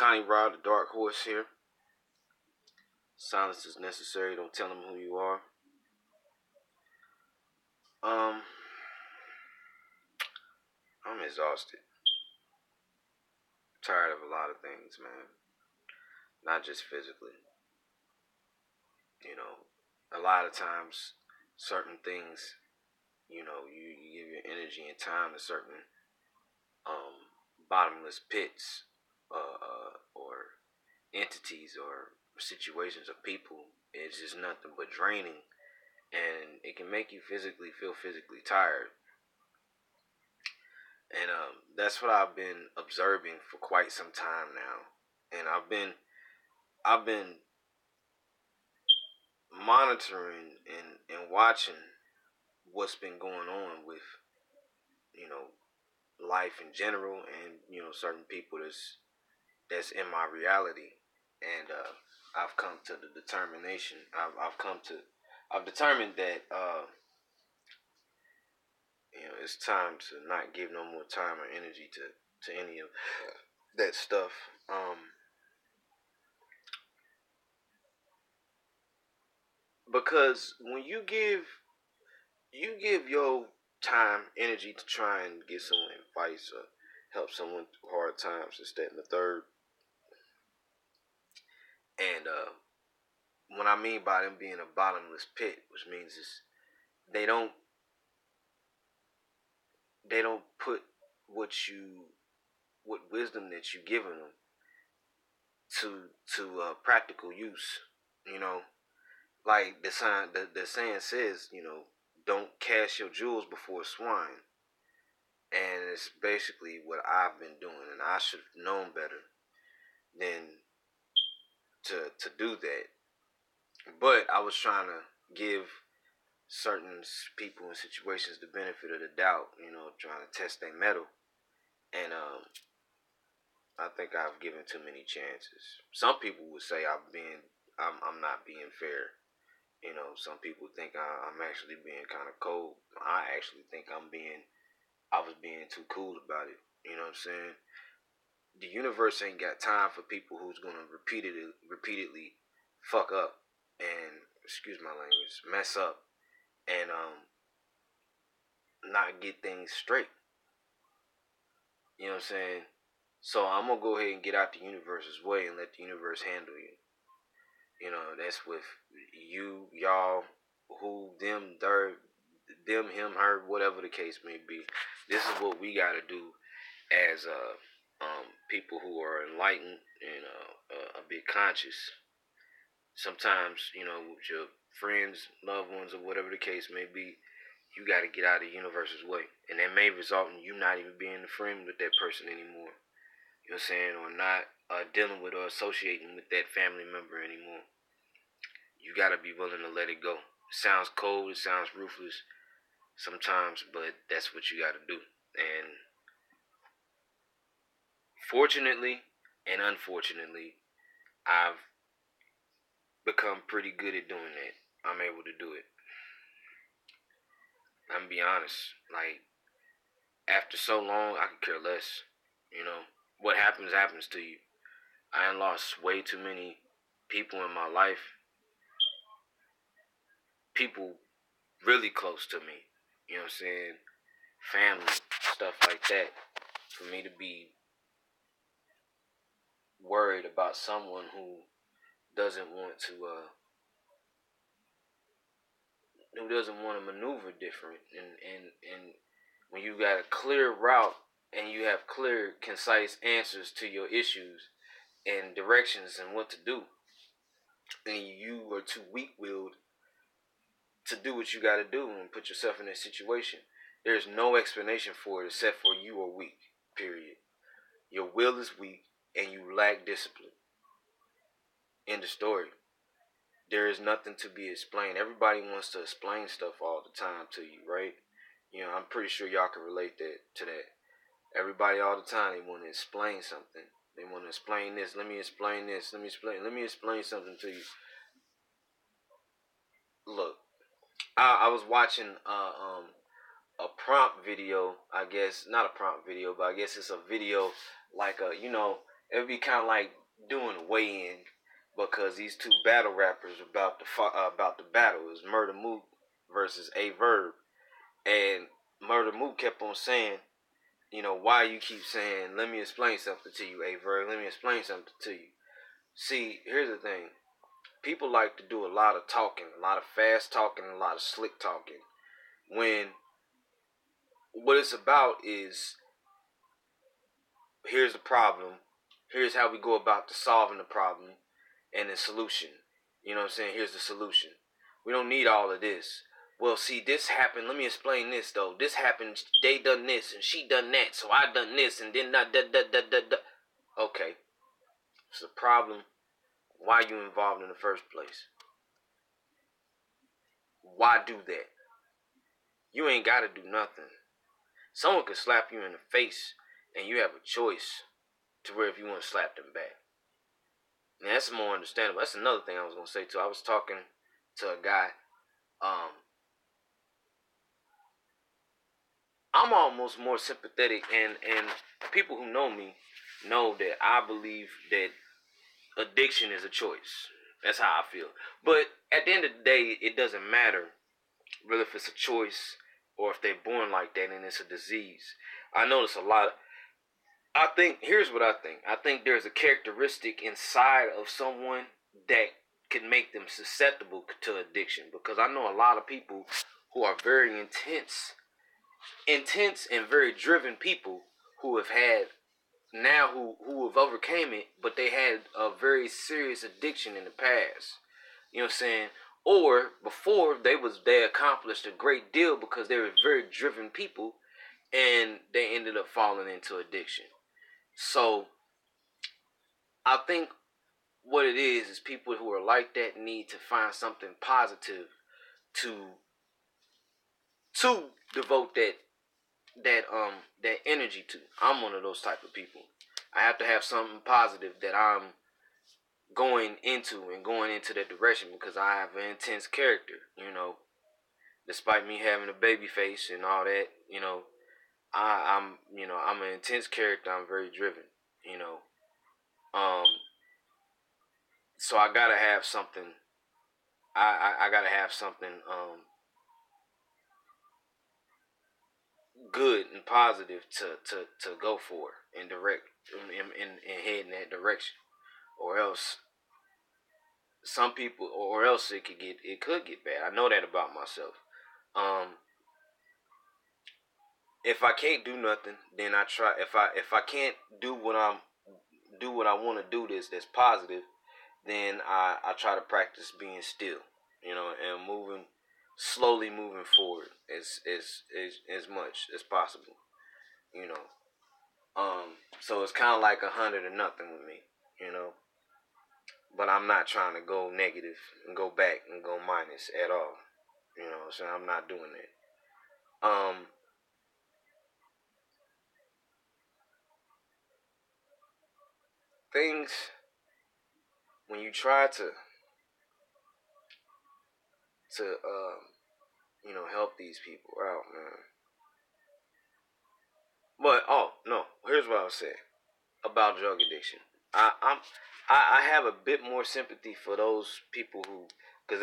Connie Rod, the Dark Horse here. Silence is necessary. Don't tell them who you are. I'm exhausted. Tired of a lot of things, man. Not just physically. You know, a lot of times, certain things, you give your energy and time to certain bottomless pits, or entities or situations of people. It's just nothing but draining, and it can make you feel physically tired. And that's what I've been observing for quite some time now. And I've been monitoring and watching what's been going on with, you know, life in general, and certain people that's in my reality. And I've come to the determination. I've determined that it's time to not give no more time or energy to any of that stuff. Because when you give your time, energy to try and get someone advice or help someone through hard times, this, that, and the third. And what I mean by them being a bottomless pit, which means is they don't they don't put what wisdom that you giving them to practical use. You know, like the saying says, don't cast your jewels before swine. And it's basically what I've been doing, and I should have known better than to do that. But I was trying to give certain people and situations the benefit of the doubt, trying to test their metal. And I think I've given too many chances. Some people would say I'm not being fair. Some people think I'm actually being kind of cold. I actually think I was being too cool about it. You know what I'm saying? The universe ain't got time for people who's gonna repeatedly fuck up and, excuse my language, mess up and not get things straight. You know what I'm saying? So I'm gonna go ahead and get out the universe's way and let the universe handle you. That's with you, y'all, who, them, their, them, him, her, whatever the case may be. This is what we gotta do as people who are enlightened and a bit conscious. Sometimes, with your friends, loved ones, or whatever the case may be, you got to get out of the universe's way. And that may result in you not even being a friend with that person anymore. You know what I'm saying? Or not dealing with or associating with that family member anymore. You got to be willing to let it go. It sounds cold, it sounds ruthless sometimes, but that's what you got to do. And fortunately and unfortunately, I've become pretty good at doing that. I'm able to do it. I'm gonna be honest. Like, after so long, I could care less. What happens to you. I done lost way too many people in my life. People really close to me. You know what I'm saying? Family, stuff like that. For me to be worried about someone doesn't want to uh who doesn't want to maneuver different, and when you got a clear route and you have clear, concise answers to your issues and directions and what to do, and you are too weak-willed to do what you got to do and put yourself in that situation, there's no explanation for it except for you are weak. Period. Your will is weak and you lack discipline. End of story. There is nothing to be explained. Everybody wants to explain stuff all the time to you, right? I'm pretty sure y'all can relate to that. Everybody all the time, they want to explain something. They want to explain this. Let me explain this. Let me explain something to you. Look, I was watching a prompt video. I guess not a prompt video, but I guess it's a video like It'd be kind of like doing a weigh-in because these two battle rappers about the battle is Murder Mook versus A Verb, and Murder Mook kept on saying, why you keep saying, let me explain something to you, A Verb, let me explain something to you. See, here's the thing. People like to do a lot of talking, a lot of fast talking, a lot of slick talking. When what it's about is, here's the problem, here's how we go about to solving the problem, and the solution. You know what I'm saying? Here's the solution. We don't need all of this. Well, see, this happened. Let me explain this though. This happened. They done this and she done that, so I done this and then not da da da da da. Okay, it's the problem. Why you involved in the first place? Why do that? You ain't got to do nothing. Someone could slap you in the face, and you have a choice to where if you want to slap them back. And that's more understandable. That's another thing I was gonna say too. I was talking to a guy. Um, I'm almost more sympathetic, and people who know me know that I believe that addiction is a choice. That's how I feel. But at the end of the day, it doesn't matter really if it's a choice or if they're born like that and it's a disease. I notice a lot. I think here's what I think. I think there's a characteristic inside of someone that can make them susceptible to addiction, because I know a lot of people who are very intense and very driven people who have had now who have overcame it, but they had a very serious addiction in the past. You know what I'm saying? Or before they accomplished a great deal because they were very driven people, and they ended up falling into addiction. So I think what it is people who are like that need to find something positive to devote that energy to. I'm one of those type of people. I have to have something positive that I'm going into and going into that direction, because I have an intense character, despite me having a baby face and all that, I'm an intense character. I'm very driven, you know. Um, so I gotta have something. I gotta have something good and positive to go for and direct and head in that direction, or else some people, or else it could get bad. I know that about myself. Um, if I can't do nothing, then I try. If I can't do what I want to do, that's positive, then I try to practice being still, and slowly moving forward as much as possible, you know. So it's kind of like 100 or nothing with me, you know. But I'm not trying to go negative and go back and go minus at all, So I'm not doing that. Things when you try to help these people out, man. But oh no, here's what I was saying about drug addiction. I have a bit more sympathy for those people who, because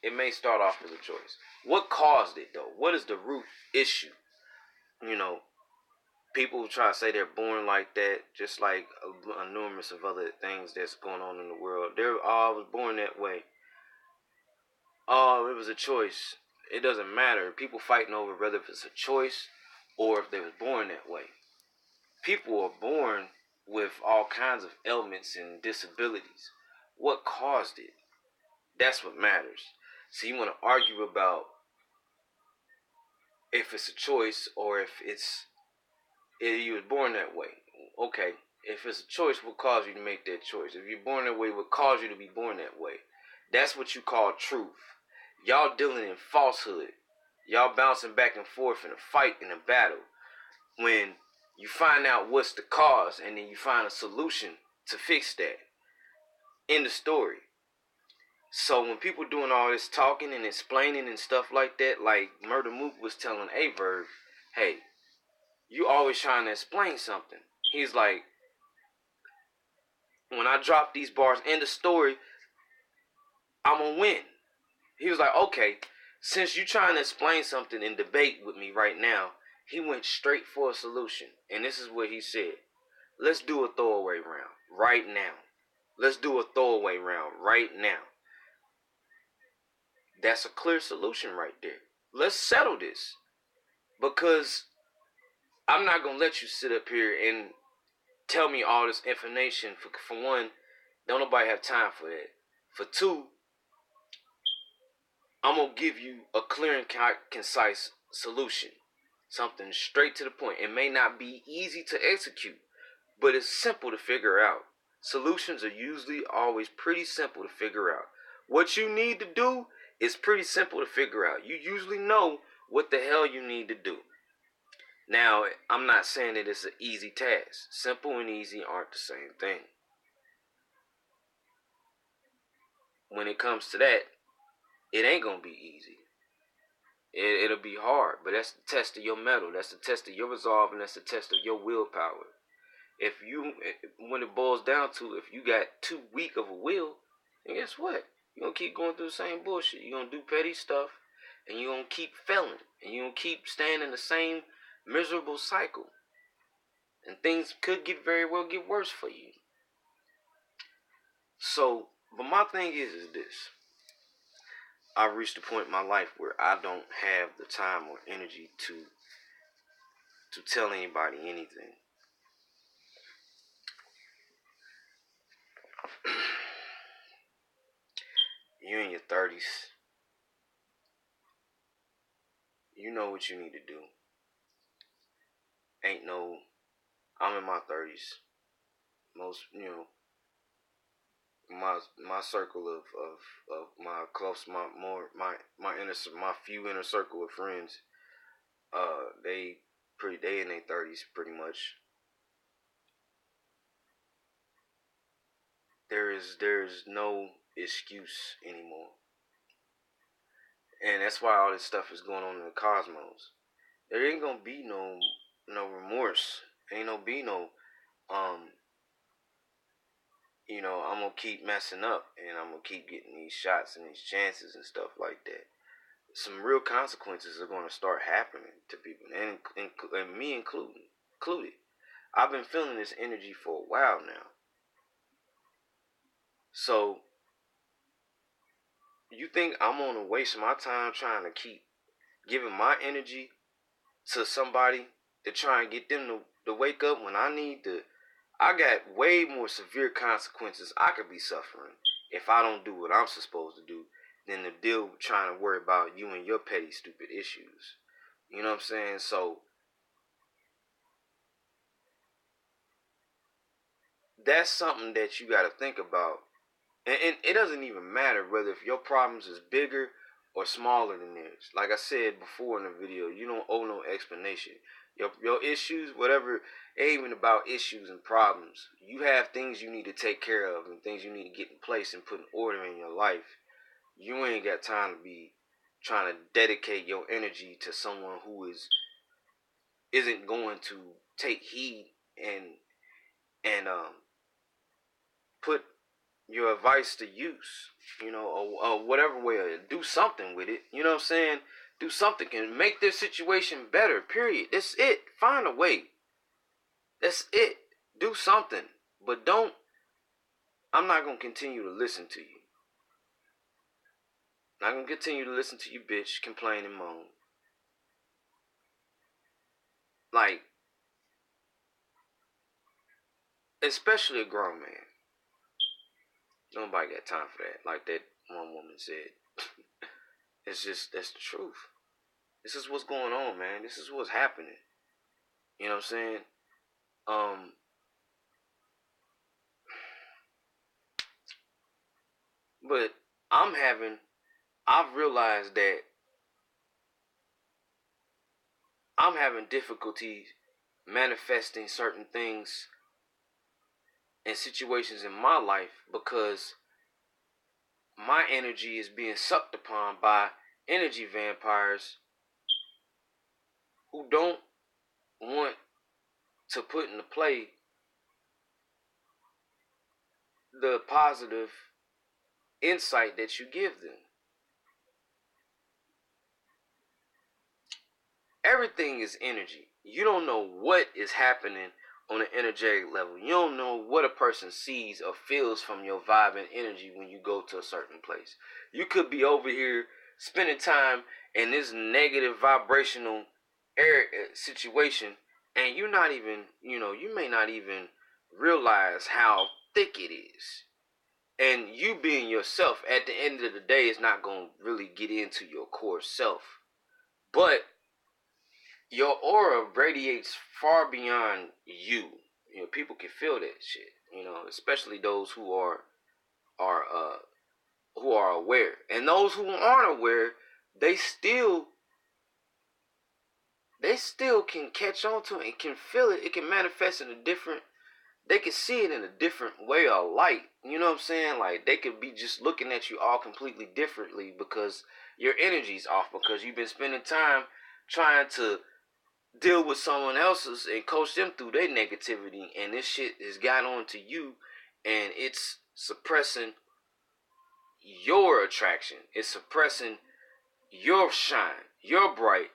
it may start off as a choice. What caused it though? What is the root issue? You know, people who try to say they're born like that, just like a numerous of other things that's going on in the world. I was born that way. Oh, it was a choice. It doesn't matter. People fighting over whether if it's a choice or if they was born that way. People are born with all kinds of ailments and disabilities. What caused it? That's what matters. So you want to argue about if it's a choice or if you was born that way. Okay, if it's a choice, what caused you to make that choice? If you're born that way, what caused you to be born that way? That's what you call truth. Y'all dealing in falsehood. Y'all bouncing back and forth in a fight, in a battle. When you find out what's the cause and then you find a solution to fix that. End the story. So when people doing all this talking and explaining and stuff like that, like Murder Mook was telling Averb, hey, you always trying to explain something. He's like, When I drop these bars in the story, I'm gonna win. He was like, okay, since you trying to explain something and debate with me right now, he went straight for a solution. And this is what he said. Let's do a throwaway round right now. Let's do a throwaway round right now. That's a clear solution right there. Let's settle this. Because I'm not going to let you sit up here and tell me all this information. For one, don't nobody have time for that. For two, I'm going to give you a clear and concise solution. Something straight to the point. It may not be easy to execute, but it's simple to figure out. Solutions are usually always pretty simple to figure out. What you need to do is pretty simple to figure out. You usually know what the hell you need to do. Now, I'm not saying that it's an easy task. Simple and easy aren't the same thing. When it comes to that, it ain't going to be easy. It'll be hard, but that's the test of your mettle. That's the test of your resolve, and that's the test of your willpower. When it boils down to, if you got too weak of a will, then guess what? You're going to keep going through the same bullshit. You're going to do petty stuff, and you're going to keep failing, and you're going to keep staying in the same miserable cycle. And things could very well get worse for you. So, but my thing is this. I've reached a point in my life where I don't have the time or energy to tell anybody anything. You're in your 30s. You know what you need to do. I'm in my 30s. Most, my circle of my close, my few inner circle of friends, they in their 30s pretty much. There's no excuse anymore. And that's why all this stuff is going on in the cosmos. There ain't gonna be no remorse. Ain't no be no I'm gonna keep messing up and I'm gonna keep getting these shots and these chances and stuff like that. Some real consequences are gonna start happening to people, and me included. I've been feeling this energy for a while now. So you think I'm gonna waste my time trying to keep giving my energy to somebody to try and get them to wake up when I got way more severe consequences I could be suffering if I don't do what I'm supposed to do than to deal with trying to worry about you and your petty stupid issues. You know what I'm saying? So that's something that you got to think about. And it doesn't even matter whether if your problems is bigger or smaller than theirs. Like I said before in the video, you don't owe no explanation. Your issues, whatever, it ain't even about issues and problems. You have things you need to take care of and things you need to get in place and put in order in your life. You ain't got time to be trying to dedicate your energy to someone who isn't going to take heed and put your advice to use, or whatever way, do something with it. You know what I'm saying? Do something can make this situation better. Period. That's it. Find a way. That's it. Do something, but don't. I'm not gonna continue to listen to you. I'm not gonna continue to listen to you, bitch, complain and moan. Like, especially a grown man. Nobody got time for that. Like that one woman said. That's the truth. This is what's going on, man. This is what's happening. You know what I'm saying? But I've realized that I'm having difficulty manifesting certain things and situations in my life because my energy is being sucked upon by energy vampires who don't want to put into play the positive insight that you give them. Everything is energy. You don't know what is happening on an energetic level. You don't know what a person sees or feels from your vibe and energy when you go to a certain place. You could be over here spending time in this negative vibrational air situation, and you're not even, you may not even realize how thick it is. And you being yourself at the end of the day is not going to really get into your core self. But your aura radiates far beyond you. People can feel that shit. Especially those are uh who are aware, and those who aren't aware, they still can catch on to it and can feel it. It can manifest in a different. They can see it in a different way of light. You know what I'm saying? Like they could be just looking at you all completely differently because your energy's off because you've been spending time trying to deal with someone else's and coach them through their negativity, and this shit has got on to you, and it's suppressing your attraction. It's suppressing your shine, your bright,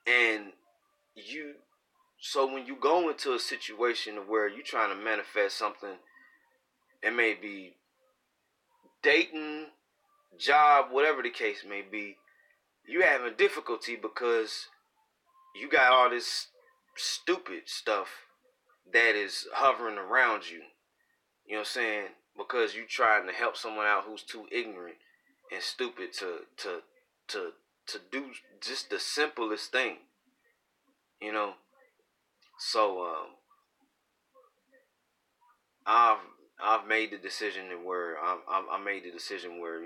and you. So when you go into a situation where you're trying to manifest something, it may be dating, job, whatever the case may be, you having difficulty because you got all this stupid stuff that is hovering around you. You know what I'm saying? Because you trying to help someone out who's too ignorant and stupid to to do just the simplest thing. You know. So I've I've made the decision where I made the decision where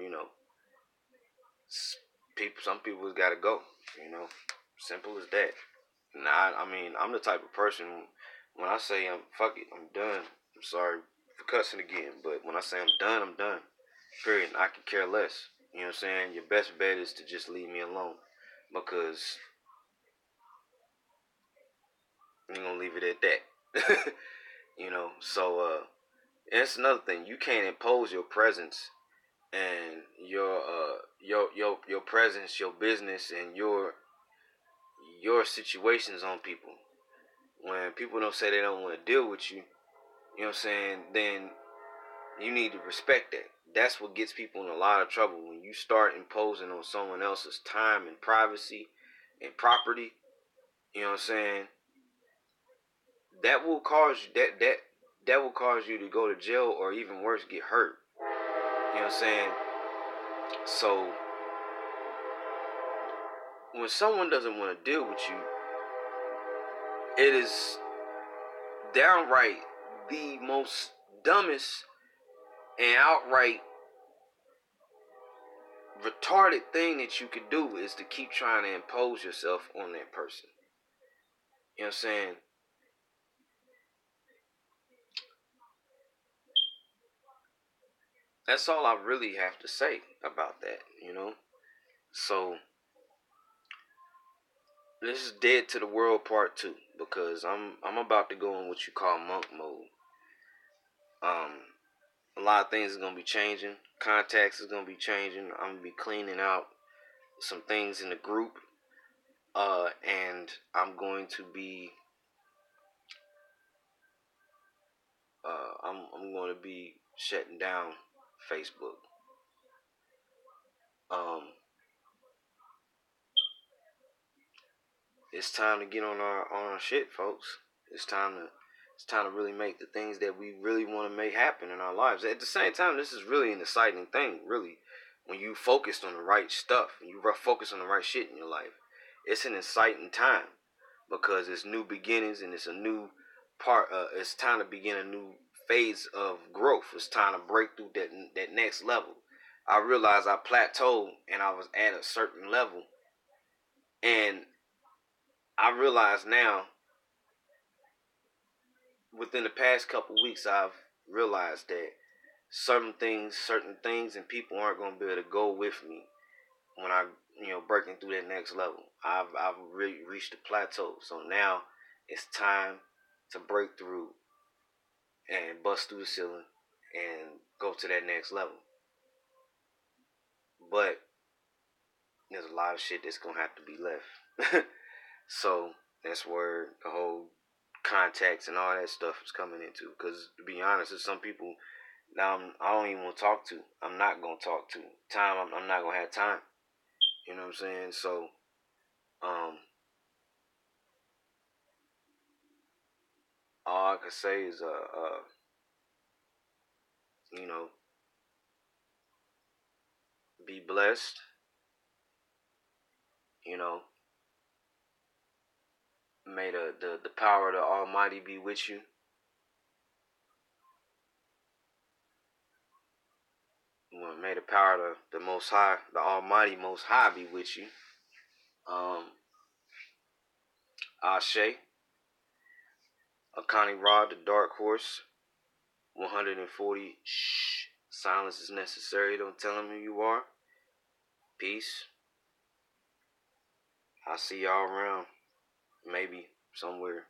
some people's got to go. Simple as that. Nah, I mean I'm the type of person when I say fuck it, I'm done. I'm sorry for cussing again, but when I say I'm done, I'm done. Period. I can care less. You know what I'm saying? Your best bet is to just leave me alone because you're gonna leave it at that. So it's another thing. You can't impose your presence and your presence, your business, and your situations on people. When people don't say they don't want to deal with you, you know what I'm saying? Then you need to respect that. That's what gets people in a lot of trouble when you start imposing on someone else's time and privacy and property. You know what I'm saying? That will cause you that will cause you to go to jail or even worse, get hurt. You know what I'm saying? So when someone doesn't want to deal with you, it is downright the most dumbest and outright retarded thing that you could do is to keep trying to impose yourself on that person. You know what I'm saying? That's all I really have to say about that. So this is Dead to the World Part 2 because I'm about to go in what you call monk mode. A lot of things is gonna be changing. Contacts is gonna be changing. I'm gonna be cleaning out some things in the group. And I'm going to be I'm going to be shutting down Facebook. Um, it's time to get on our shit, folks. It's time to really make the things that we really want to make happen in our lives. At the same time, this is really an exciting thing, really. When you focused on the right stuff, and you focus on the right shit in your life, it's an exciting time because it's new beginnings and it's a new part. It's time to begin a new phase of growth. It's time to break through that next level. I realized I plateaued and I was at a certain level, and I realize now within the past couple weeks I've realized that certain things and people aren't going to be able to go with me when I breaking through that next level. I've really reached a plateau. So now it's time to break through and bust through the ceiling and go to that next level. But there's a lot of shit that's gonna have to be left. So that's where the whole contacts and all that stuff is coming into. Because to be honest, there's some people now I don't even want to talk to. I'm not gonna talk to. I'm not gonna have time. You know what I'm saying? So, um, all I can say is, you know, be blessed. You know, may the power of the Almighty be with you. Well, may the power of the Most High, the Almighty Most High, be with you. Ashe, Akani Rod, the Dark Horse, 140. Shh. Silence is necessary. Don't tell him who you are. Peace. I'll see y'all around. Maybe somewhere.